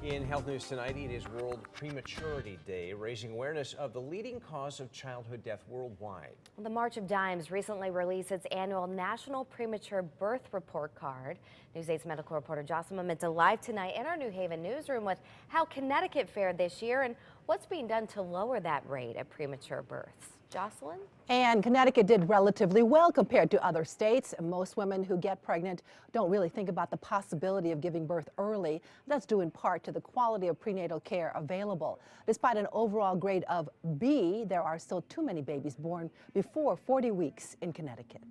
In health news tonight, it is World Prematurity Day, raising awareness of the leading cause of childhood death worldwide. The March of Dimes recently released its annual National Premature Birth Report Card. News 8's medical reporter Jocelyn Minta live tonight in our New Haven newsroom with how Connecticut fared this year and what's being done to lower that rate of premature births. Jocelyn? And Connecticut did relatively well compared to other states. Most women who get pregnant don't really think about the possibility of giving birth early. That's due in part to the quality of prenatal care available. Despite an overall grade of B, there are still too many babies born before 40 weeks in Connecticut.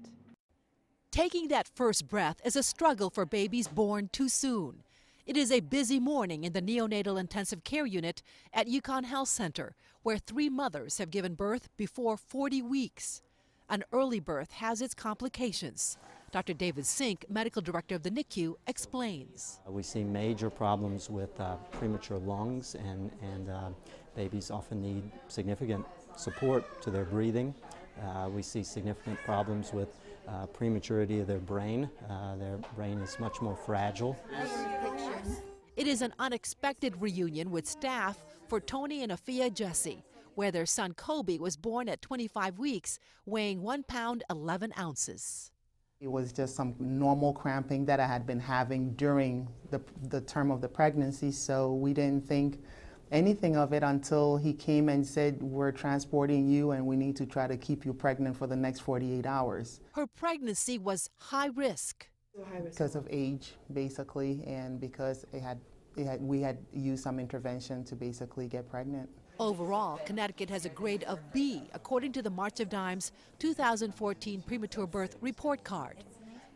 Taking that first breath is a struggle for babies born too soon. It is a busy morning in the neonatal intensive care unit at UConn Health Center, where 3 mothers have given birth before 40 weeks. An early birth has its complications. Dr. David Sink, medical director of the NICU, explains. We see major problems with premature lungs, and babies often need significant support to their breathing. We see significant problems with prematurity of their brain. Their brain is much more fragile. It is an unexpected reunion with staff for Tony and Afia Jesse, where their son Kobe was born at 25 weeks, weighing 1 pound 11 ounces. It was just some normal cramping that I had been having during the term of the pregnancy, so we didn't think anything of it until he came and said, "We're transporting you and we need to try to keep you pregnant for the next 48 hours. Her pregnancy was high risk. Because of age, basically, and because we had used some intervention to basically get pregnant. Overall, Connecticut has a grade of B, according to the March of Dimes 2014 Premature Birth Report Card.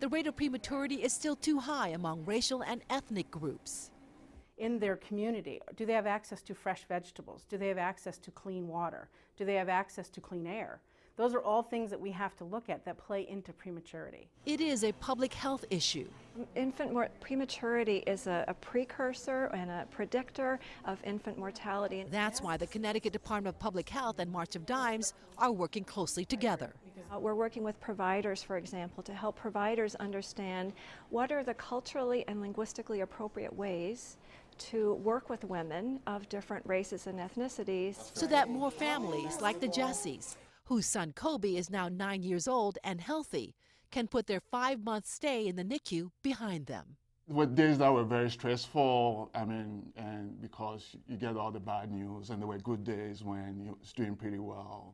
The rate of prematurity is still too high among racial and ethnic groups. In their community, do they have access to fresh vegetables? Do they have access to clean water? Do they have access to clean air? Those are all things that we have to look at that play into prematurity. It is a public health issue. Infant prematurity is a precursor and a predictor of infant mortality. That's why the Connecticut Department of Public Health and March of Dimes are working closely together. We're working with providers, for example, to help providers understand what are the culturally and linguistically appropriate ways to work with women of different races and ethnicities. So that more families like the Jessies, whose son Kobe is now 9 years old and healthy, can put their 5-month stay in the NICU behind them. Were days that were very stressful, and because you get all the bad news, and there were good days when you're doing pretty well.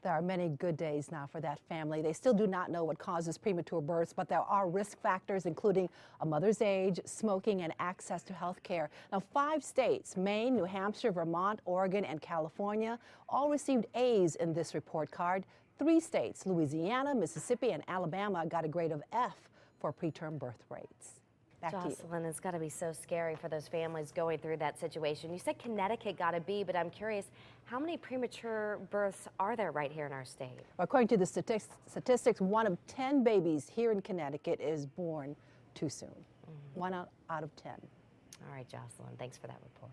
There are many good days now for that family. They still do not know what causes premature births, but there are risk factors, including a mother's age, smoking, and access to health care. Now, 5 states, Maine, New Hampshire, Vermont, Oregon, and California, all received A's in this report card. 3 states, Louisiana, Mississippi, and Alabama, got a grade of F for preterm birth rates. Back to you. Jocelyn, it's got to be so scary for those families going through that situation. You said Connecticut got a B, but I'm curious, how many premature births are there right here in our state? According to the statistics, 1 of 10 babies here in Connecticut is born too soon. 1 out of 10. All right, Jocelyn, thanks for that report.